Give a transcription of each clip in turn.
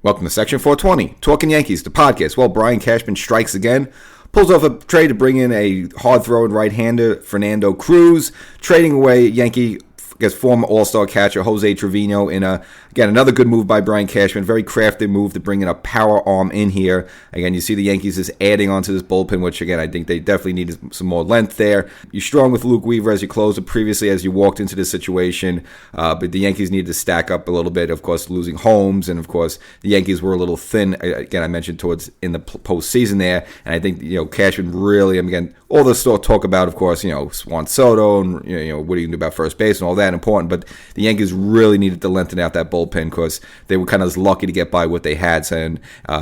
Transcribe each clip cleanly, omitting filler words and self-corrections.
Welcome to Section 420, Talkin Yankees, the podcast. Well, Brian Cashman strikes again, pulls off a trade to bring in a hard-throwing right-hander, Fernando Cruz, trading away Yankee, former All-Star catcher Jose Trevino in another good move by Brian Cashman. Very crafted move to bring in a power arm in here. Again, you see the Yankees is adding onto this bullpen, which again I think they definitely needed some more length there. You're strong with Luke Weaver as you closer previously as you walked into this situation, but the Yankees needed to stack up a little bit. Of course, losing Holmes, and of course the Yankees were a little thin. Again, I mentioned towards in the postseason there, and I think Cashman really, again, all the talk about, of course, Juan Soto and what do you do about first base and all that important, but the Yankees really needed to lengthen out that bullpen because they were kind of lucky to get by what they had. And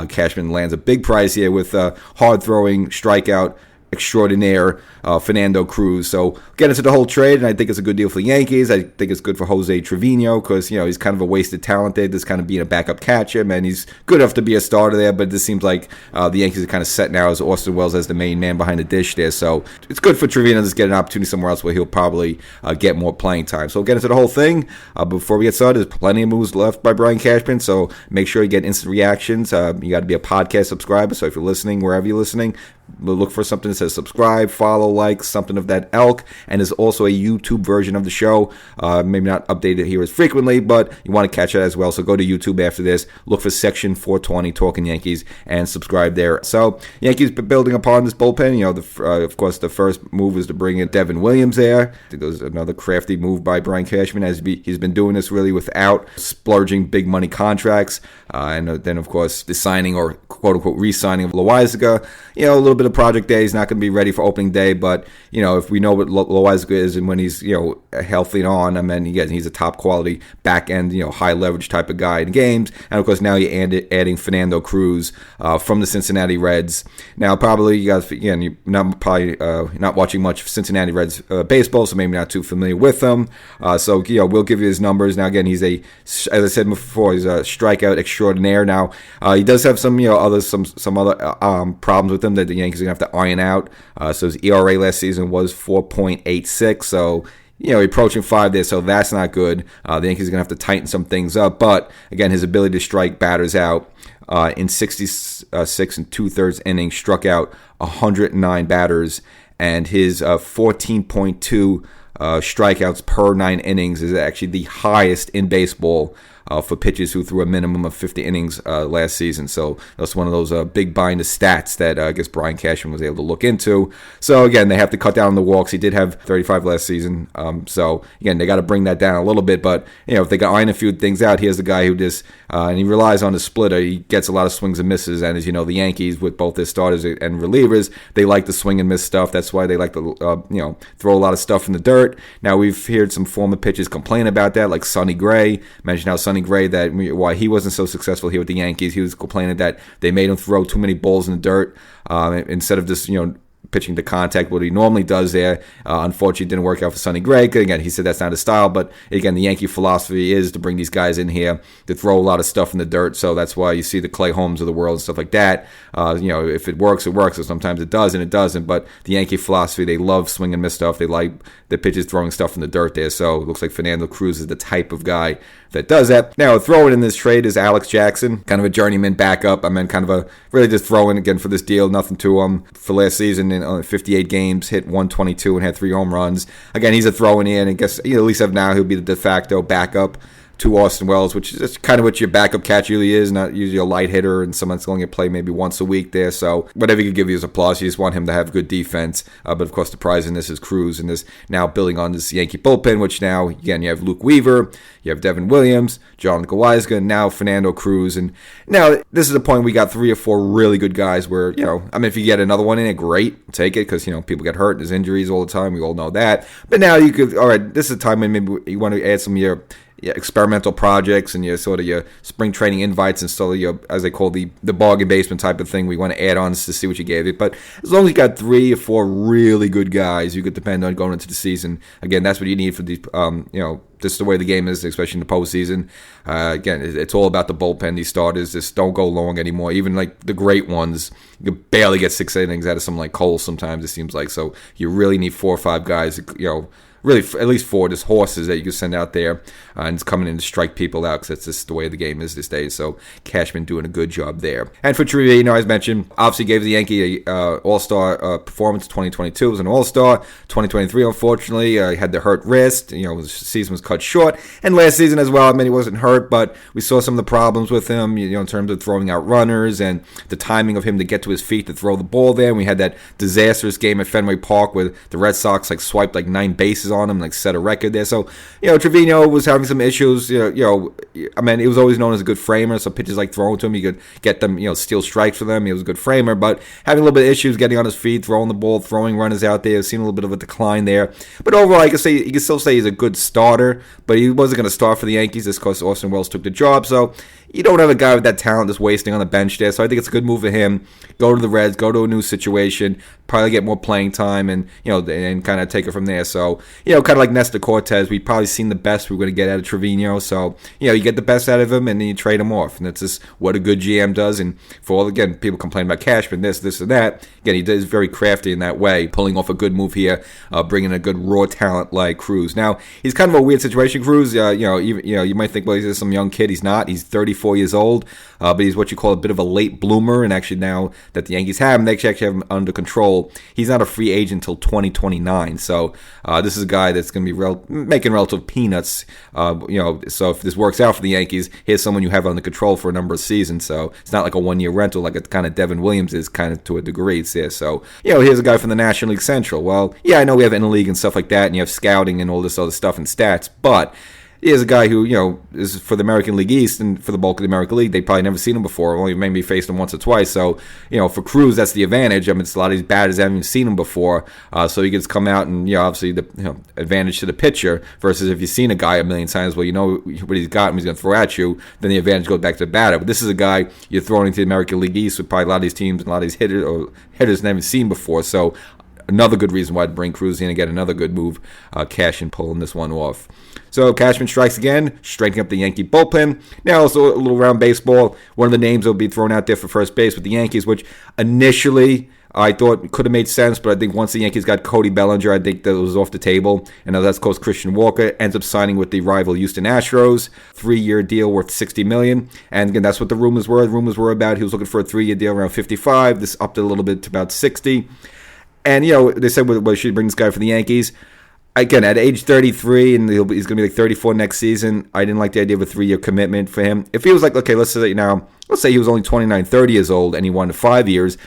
Cashman lands a big price here with hard-throwing strikeout extraordinaire Fernando Cruz. So get into the whole trade, and I think it's a good deal for the Yankees. I think it's good for Jose Trevino because he's kind of a wasted talent there, just kind of being a backup catcher. Man, he's good enough to be a starter there, but it just seems like the Yankees are kind of set now as Austin Wells as the main man behind the dish there. So it's good for Trevino to just get an opportunity somewhere else where he'll probably get more playing time. So we'll get into the whole thing. Before we get started, there's plenty of moves left by Brian Cashman, so make sure you get instant reactions. You got to be a podcast subscriber, so if you're listening, wherever you're listening, look for something that says subscribe, follow, like, something of that ilk. And there's also a YouTube version of the show. Maybe not updated here as frequently, but you want to catch it as well. So go to YouTube after this, look for Section 420, Talkin Yankees, and subscribe there. So Yankees building upon this bullpen. Of course, the first move was to bring in Devin Williams there. I think there was another crafty move by Brian Cashman, as he's been doing this really without splurging big money contracts. And then, of course, the signing or quote-unquote re-signing of Loizaga. A little bit of project day. He's not going to be ready for opening day, but if we know what Loizaga is and when he's healthy and on, I mean, he's a top quality back end, high leverage type of guy in games. And of course, now you're adding Fernando Cruz from the Cincinnati Reds. Now, probably you guys, again, you're not watching much Cincinnati Reds baseball, so maybe not too familiar with them. So we'll give you his numbers. Now, again, he's as I said before, he's a strikeout extraordinaire. Now, he does have some other problems with him that the Yankees are going to have to iron out. So his ERA last season was 4.86. So, approaching 5 there, so that's not good. The Yankees are going to have to tighten some things up. But, again, his ability to strike batters out in 66 and two-thirds innings, struck out 109 batters, and his 14.2 strikeouts per 9 innings is actually the highest in baseball for pitchers who threw a minimum of 50 innings last season. So that's one of those big binder stats that I guess Brian Cashman was able to look into. So again, they have to cut down on the walks. He did have 35 last season. So again, they got to bring that down a little bit. But if they can iron a few things out, here's the guy who just and he relies on the splitter. He gets a lot of swings and misses. And as you know, the Yankees with both their starters and relievers, they like to swing and miss stuff. That's why they like to throw a lot of stuff in the dirt. Now we've heard some former pitchers complain about that, like Sonny Gray. Mentioned how Sonny Gray, that why he wasn't so successful here with the Yankees. He was complaining that they made him throw too many balls in the dirt instead of just pitching to contact, what he normally does there. Unfortunately, it didn't work out for Sonny Gray. Again, he said that's not his style, but again, the Yankee philosophy is to bring these guys in here to throw a lot of stuff in the dirt, so that's why you see the Clay Holmes of the world and stuff like that. If it works, it works, and sometimes it does and it doesn't, but the Yankee philosophy, they love swing and miss stuff. They like the pitchers throwing stuff in the dirt there, so it looks like Fernando Cruz is the type of guy that does that. Now, throwing in this trade is Alex Jackson, kind of a journeyman backup. I mean, kind of a really just throwing again for this deal, nothing to him for last season in 58 games, hit 122 and had 3 home runs. Again, he's a throw-in, and I guess at least now he'll be the de facto backup to Austin Wells, which is kind of what your backup catcher usually is, not usually a light hitter and someone that's going to play maybe once a week there. So whatever he could give you is a plus. You just want him to have good defense. But of course, the prize in this is Cruz, and this now building on this Yankee bullpen, which now, again, you have Luke Weaver, you have Devin Williams, John Loizaga, and now Fernando Cruz. And now this is the point we got 3 or 4 really good guys where, if you get another one in it, great. Take it because, people get hurt. There's injuries all the time. We all know that. But now you could, all right, this is a time when maybe you want to add some of your experimental projects and your sort of your spring training invites and sort of your, as they call the bargain basement type of thing. We want to add on to see what you gave it. But as long as you got 3 or 4 really good guys, you could depend on going into the season. Again, that's what you need for these, this is the way the game is, especially in the postseason. Again, it's all about the bullpen. These starters just don't go long anymore. Even like the great ones, you can barely get 6 innings out of someone like Cole sometimes, it seems like. So you really need 4 or 5 guys, really at least 4 just horses that you can send out there, and it's coming in to strike people out because that's just the way the game is these days. So Cashman doing a good job there. And for Trevino, as mentioned, obviously gave the Yankee a All-Star performance. 2022 was an All-Star. 2023, unfortunately, he had the hurt wrist. His season was cut short. And last season as well, I mean, he wasn't hurt, but we saw some of the problems with him, in terms of throwing out runners and the timing of him to get to his feet to throw the ball there. And we had that disastrous game at Fenway Park where the Red Sox swiped 9 bases on him, set a record there. So, Trevino was having some issues. I mean, he was always known as a good framer. So pitches throwing to him, he could get them, steal strikes for them. He was a good framer, but having a little bit of issues getting on his feet, throwing the ball, throwing runners out there. Seen a little bit of a decline there. But overall, you can still say he's a good starter, but he wasn't going to start for the Yankees just because Austin Wells took the job. So you don't have a guy with that talent just wasting on the bench there. So I think it's a good move for him. Go to the Reds, go to a new situation, probably get more playing time, and and kind of take it from there. So kind of like Nestor Cortez, we've probably seen the best we're going to get out of Trevino. So you get the best out of him, and then you trade him off, and that's just what a good GM does. And for all, again, people complain about Cashman, this, and that. Again, he is very crafty in that way, pulling off a good move here, bringing a good raw talent like Cruz. Now he's kind of a weird situation, Cruz. You might think, well, he's just some young kid. He's not. He's 34 years old, but he's what you call a bit of a late bloomer. And actually, now that the Yankees have him, they actually have him under control. He's not a free agent until 2029. So this is a guy that's going to be making relative peanuts. So if this works out for the Yankees, here's someone you have under control for a number of seasons. So it's not like a one-year rental like it kind of Devin Williams is kind of to a degree. It's there. So here's a guy from the National League Central. Well, yeah, I know we have interleague and stuff like that, and you have scouting and all this other stuff and stats, but he is a guy who, is for the American League East and for the bulk of the American League. They probably never seen him before, only maybe faced him once or twice. So, for Cruz, that's the advantage. I mean, it's a lot of these batters haven't even seen him before. So he gets come out and, obviously, the advantage to the pitcher versus if you've seen a guy a million times, well, you know what he's got and he's going to throw at you, then the advantage goes back to the batter. But this is a guy you're throwing into the American League East with probably a lot of these teams and a lot of these hitters never seen before. So another good reason why to bring Cruz in and get another good move, Cashman pulling this one off. So Cashman strikes again, straightening up the Yankee bullpen. Now also a little round baseball. One of the names that will be thrown out there for first base with the Yankees, which initially I thought could have made sense, but I think once the Yankees got Cody Bellinger, I think that was off the table. And now that's course Christian Walker ends up signing with the rival Houston Astros, 3-year deal worth $60 million. And again, that's what the rumors were. The rumors were about he was looking for a 3-year deal around 55. This upped it a little bit to about 60. And, they said, well, should bring this guy for the Yankees. Again, at age 33, and he's going to be 34 next season, I didn't like the idea of a 3-year commitment for him. If he was okay, let's say he was only 29, 30 years old, and he wanted 5 years,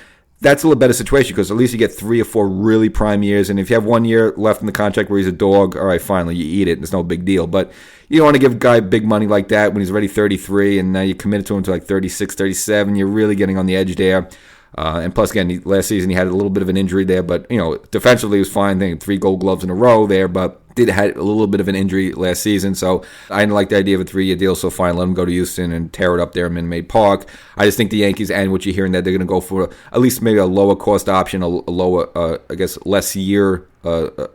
that's a little better situation because at least you get 3 or 4 really prime years. And if you have 1 year left in the contract where he's a dog, all right, finally, you eat it. It's no big deal. But you don't want to give a guy big money like that when he's already 33, and now you committed to him to 36, 37. You're really getting on the edge there. And plus, again, last season he had a little bit of an injury there, but defensively he was fine. They had 3 Gold Gloves in a row there, but did had a little bit of an injury last season. So I didn't like the idea of a 3-year deal. So fine, let him go to Houston and tear it up there in Minute Maid Park. I just think the Yankees, and what you're hearing, that they're going to go for at least maybe a lower cost option, a lower, less year.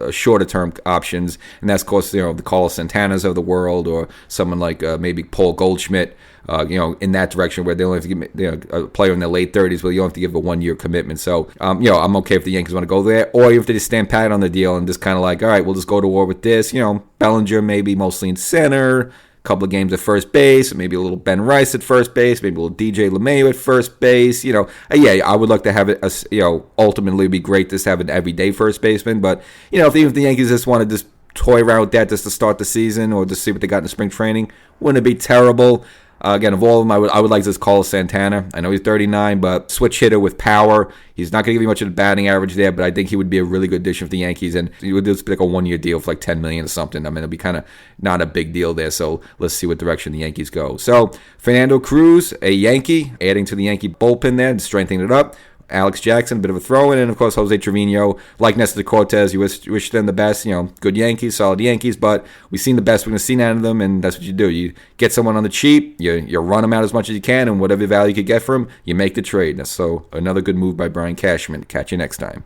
Shorter term options, and that's of course the Carlos Santanas of the world, or someone like maybe Paul Goldschmidt, in that direction where they only have to give a player in their late 30s, but you don't have to give a 1-year commitment. So I'm okay if the Yankees want to go there, or if they just stand pat on the deal and just kind of all right, we'll just go to war with this. Bellinger maybe mostly in center, couple of games at first base, maybe a little Ben Rice at first base, maybe a little DJ LeMahieu at first base. I would like to have it. Ultimately, it'd be great to have an everyday first baseman. But if the Yankees just want to just toy around with that just to start the season or just see what they got in the spring training, wouldn't it be terrible? Again, of all of them, I would like to just call Santana. I know he's 39, but switch hitter with power. He's not going to give you much of the batting average there, but I think he would be a really good addition for the Yankees, and he would just be a 1-year deal for $10 million or something. I mean, it'll be kind of not a big deal there, so let's see what direction the Yankees go. So, Fernando Cruz, a Yankee, adding to the Yankee bullpen there and strengthening it up. Alex Jackson, a bit of a throw-in, and of course Jose Trevino, like Nestor Cortez, you wish them the best. Good Yankees, solid Yankees, but we've seen the best we're going to see out of them, and that's what you do. You get someone on the cheap, you run them out as much as you can, and whatever value you could get for them, you make the trade. So another good move by Brian Cashman. Catch you next time.